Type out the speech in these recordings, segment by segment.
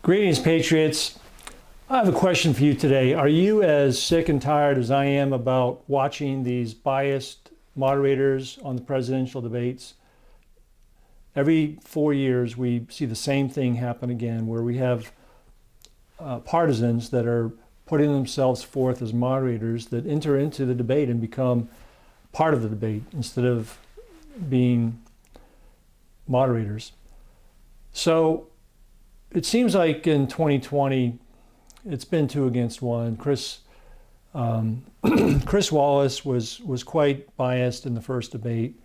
Greetings, Patriots. I have a question for you today. Are you as sick and tired as I am about watching these biased moderators on the presidential debates? Every 4 years, we see the same thing happen again, where we have partisans that are putting themselves forth as moderators that enter into the debate and become part of the debate instead of being moderators. So it seems like in 2020, it's been 2 against 1. Chris Wallace was quite biased in the first debate.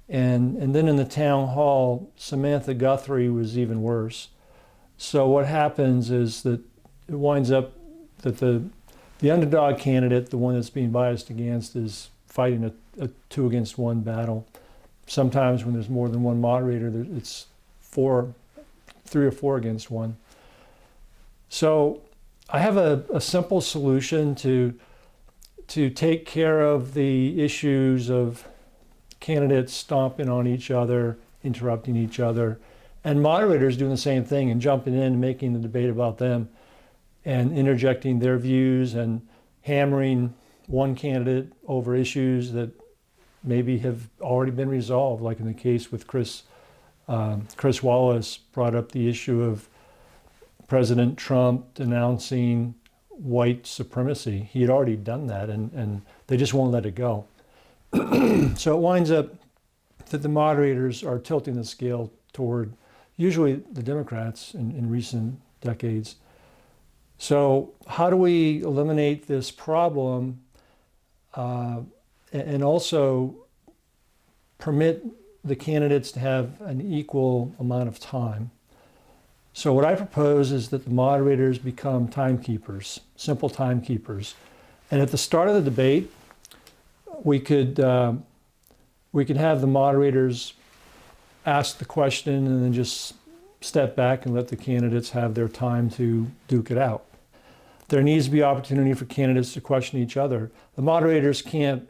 And then in the town hall, Samantha Guthrie was even worse. So what happens is that it winds up that the underdog candidate, the one that's being biased against, is fighting a 2 against 1 battle. Sometimes when there's more than one moderator, it's 3 or 4 against 1. So I have a simple solution to take care of the issues of candidates stomping on each other, interrupting each other, and moderators doing the same thing and jumping in and making the debate about them and interjecting their views and hammering one candidate over issues that maybe have already been resolved, like in the case with Chris Wallace brought up the issue of President Trump denouncing white supremacy. He had already done that, and they just won't let it go. So it winds up that the moderators are tilting the scale toward usually the Democrats in recent decades. So how do we eliminate this problem and also permit the candidates to have an equal amount of time? So what I propose is that the moderators become timekeepers, simple timekeepers. And at the start of the debate, we could have the moderators ask the question and then just step back and let the candidates have their time to duke it out. There needs to be opportunity for candidates to question each other. The moderators can't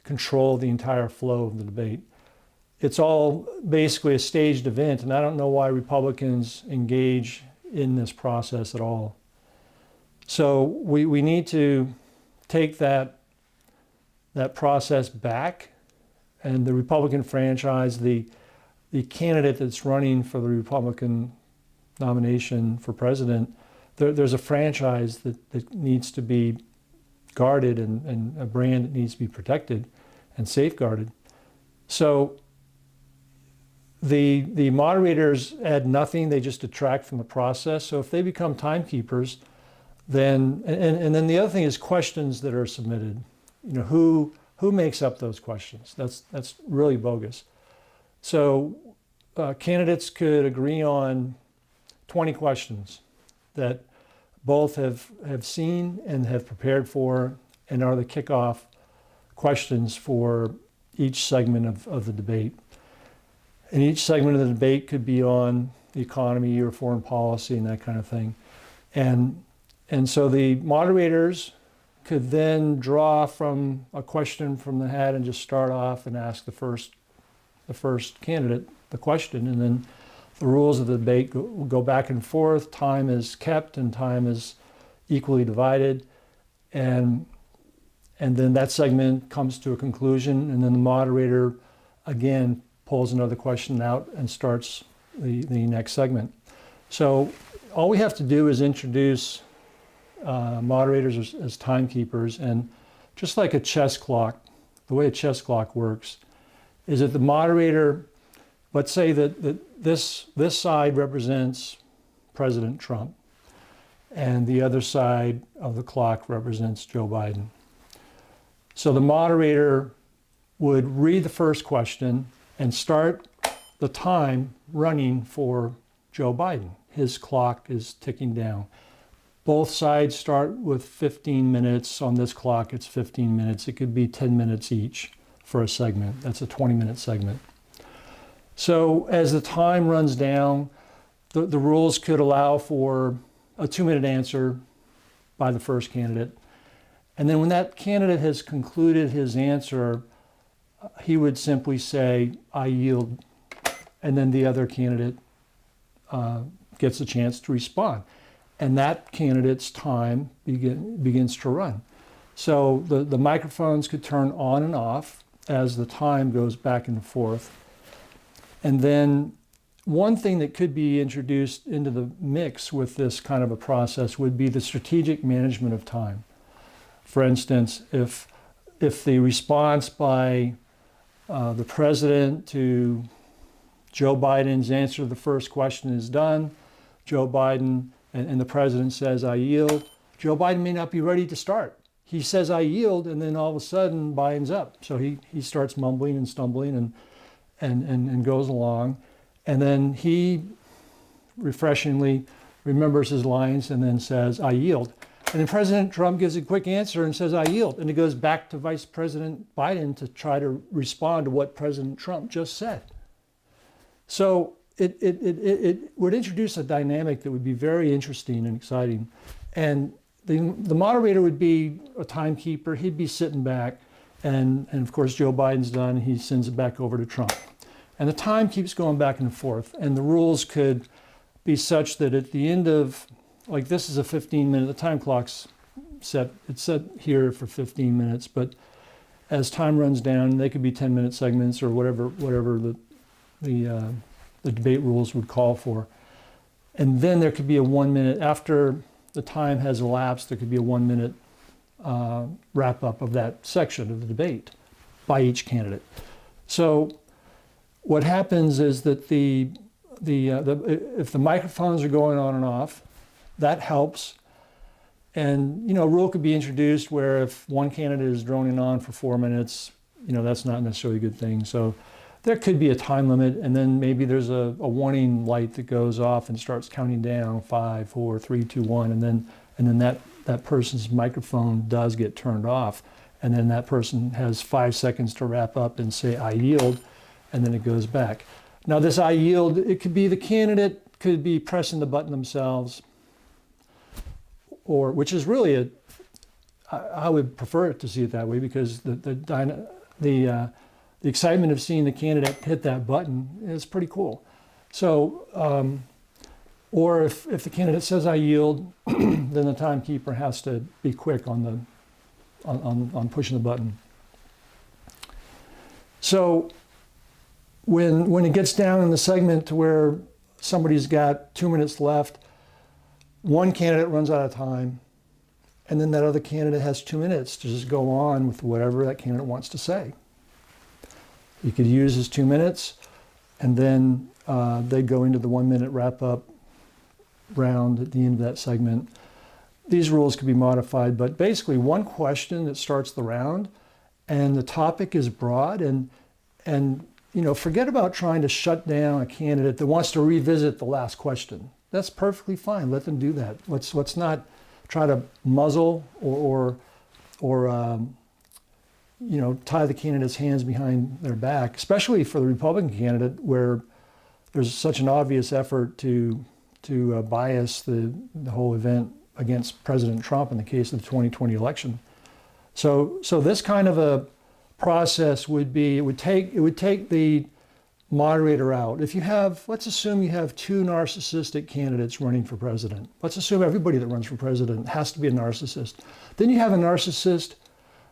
control the entire flow of the debate. It's all basically a staged event, and I don't know why Republicans engage in this process at all. So we need to take that process back, and the Republican franchise, the candidate that's running for the Republican nomination for president, there's a franchise that needs to be guarded and a brand that needs to be protected and safeguarded. So the moderators add nothing, they just detract from the process. So if they become timekeepers, then, and then the other thing is questions that are submitted. You know, who makes up those questions? That's really bogus. So candidates could agree on 20 questions that both have seen and have prepared for and are the kickoff questions for each segment of the debate. And each segment of the debate could be on the economy or foreign policy and that kind of thing. And so the moderators could then draw from a question from the hat and just start off and ask the first candidate the question, and then the rules of the debate go back and forth. Time is kept and time is equally divided, and then that segment comes to a conclusion, and then the moderator again pulls another question out and starts the next segment. So all we have to do is introduce moderators as timekeepers, and just like a chess clock, the way a chess clock works is that the moderator, let's say that this side represents President Trump and the other side of the clock represents Joe Biden. So the moderator would read the first question and start the time running for Joe Biden. His clock is ticking down. Both sides start with 15 minutes. On this clock, it's 15 minutes. It could be 10 minutes each for a segment. That's a 20-minute segment. So as the time runs down, the rules could allow for a 2-minute answer by the first candidate. And then when that candidate has concluded his answer, he would simply say, "I yield," and then the other candidate gets a chance to respond. And that candidate's time begins to run. So the microphones could turn on and off as the time goes back and forth. And then one thing that could be introduced into the mix with this kind of a process would be the strategic management of time. For instance, if the response by the president to Joe Biden's answer to the first question is done, Joe Biden and the president says, "I yield," Joe Biden may not be ready to start. He says, "I yield," and then all of a sudden Biden's up. So he starts mumbling and stumbling and goes along. And then he refreshingly remembers his lines and then says, "I yield." And then President Trump gives a quick answer and says, "I yield." And it goes back to Vice President Biden to try to respond to what President Trump just said. So it would introduce a dynamic that would be very interesting and exciting. And the moderator would be a timekeeper. He'd be sitting back. And of course, Joe Biden's done. He sends it back over to Trump. And the time keeps going back and forth. And the rules could be such that at the end of, like this is a 15-minute, the time clock's set, it's set here for 15 minutes, but as time runs down, they could be 10-minute segments or whatever the debate rules would call for. And then there could be a 1 minute, after the time has elapsed, there could be a 1 minute wrap up of that section of the debate by each candidate. So what happens is that if the microphones are going on and off, that helps. And a rule could be introduced where if one candidate is droning on for 4 minutes, that's not necessarily a good thing. So there could be a time limit, and then maybe there's a warning light that goes off and starts counting down 5, 4, 3, 2, 1, and then that person's microphone does get turned off, and then that person has 5 seconds to wrap up and say, "I yield," and then it goes back. Now this "I yield," it could be the candidate could be pressing the button themselves, or which is really I would prefer it to see it that way, because the excitement of seeing the candidate hit that button is pretty cool. So, or if the candidate says "I yield," then the timekeeper has to be quick on pushing the button. So when it gets down in the segment to where somebody's got 2 minutes left, one candidate runs out of time, and then that other candidate has 2 minutes to just go on with whatever that candidate wants to say. He could use his 2 minutes, and then they go into the 1 minute wrap up round at the end of that segment. These rules could be modified, but basically one question that starts the round, and the topic is broad, and forget about trying to shut down a candidate that wants to revisit the last question. That's perfectly fine. Let them do that. Let's not try to muzzle or tie the candidate's hands behind their back, especially for the Republican candidate, where there's such an obvious effort to bias the whole event against President Trump in the case of the 2020 election. So this kind of a process would take the moderator out. If you have, let's assume you have 2 narcissistic candidates running for president. Let's assume everybody that runs for president has to be a narcissist. Then you have a narcissist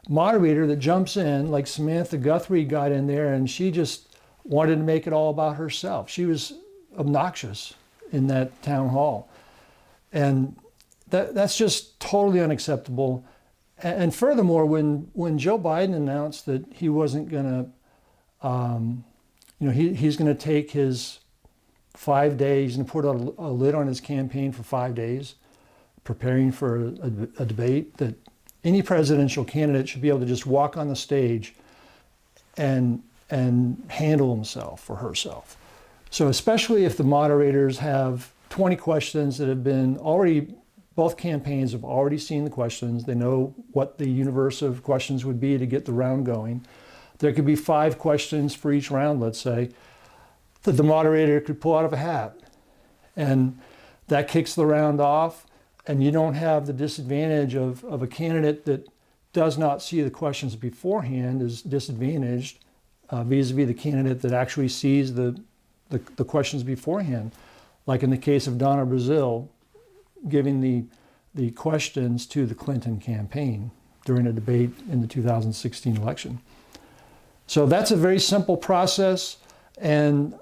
moderator that jumps in, like Samantha Guthrie got in there, and she just wanted to make it all about herself. She was obnoxious in that town hall. And that's just totally unacceptable. And furthermore, when Joe Biden announced that he wasn't going to, he's going to take his 5 days and put a lid on his campaign for 5 days, preparing for a debate, that any presidential candidate should be able to just walk on the stage and handle himself or herself. So especially if the moderators have 20 questions that have been already, both campaigns have already seen the questions. They know what the universe of questions would be to get the round going. There could be 5 questions for each round, let's say, that the moderator could pull out of a hat. And that kicks the round off, and you don't have the disadvantage of a candidate that does not see the questions beforehand is disadvantaged vis-a-vis the candidate that actually sees the questions beforehand. like in the case of Donna Brazil, giving the questions to the Clinton campaign during a debate in the 2016 election. So that's a very simple process, and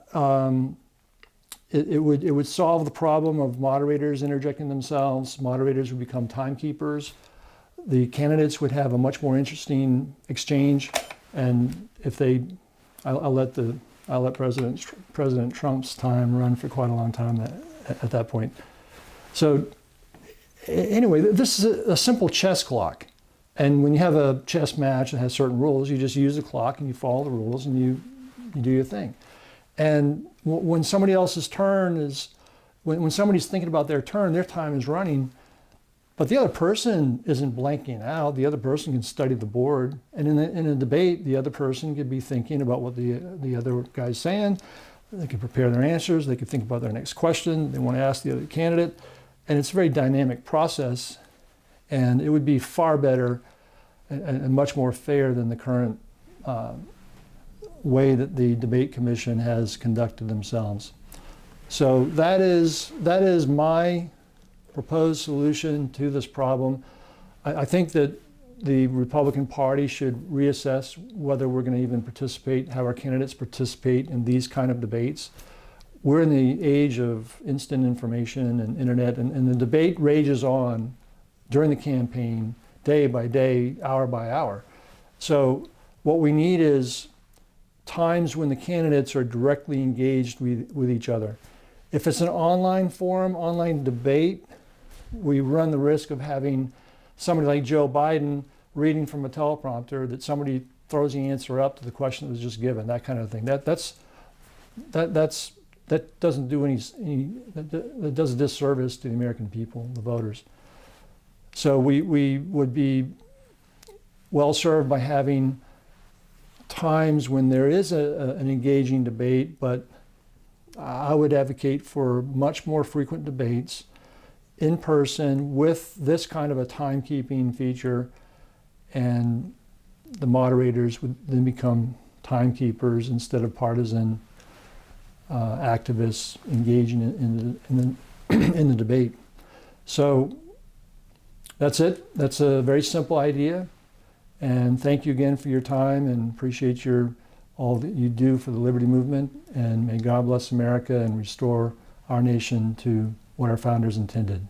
it would solve the problem of moderators interjecting themselves. Moderators would become timekeepers. The candidates would have a much more interesting exchange, and if they, I'll let President Trump's time run for quite a long time at that point. So anyway, this is a simple chess clock. And when you have a chess match that has certain rules, you just use the clock and you follow the rules and you do your thing. And when somebody else's turn is, when somebody's thinking about their turn, their time is running, but the other person isn't blanking out. The other person can study the board. And in a debate, the other person could be thinking about what the other guy's saying. They can prepare their answers. They can think about their next question they want to ask the other candidate. And it's a very dynamic process. And it would be far better and much more fair than the current way that the debate commission has conducted themselves. So that is my proposed solution to this problem. I think that the Republican Party should reassess whether we're going to even participate, have our candidates participate in these kind of debates. We're in the age of instant information and internet, and the debate rages on during the campaign, day by day, hour by hour. So what we need is times when the candidates are directly engaged with each other. If it's an online forum, online debate, we run the risk of having somebody like Joe Biden reading from a teleprompter that somebody throws the answer up to the question that was just given, that kind of thing. That doesn't do that does a disservice to the American people, the voters. So we would be well served by having times when there is an engaging debate, but I would advocate for much more frequent debates in person with this kind of a timekeeping feature, and the moderators would then become timekeepers instead of partisan activists engaging in the debate. So that's it. That's a very simple idea. And thank you again for your time, and appreciate all that you do for the liberty movement. And may God bless America and restore our nation to what our founders intended.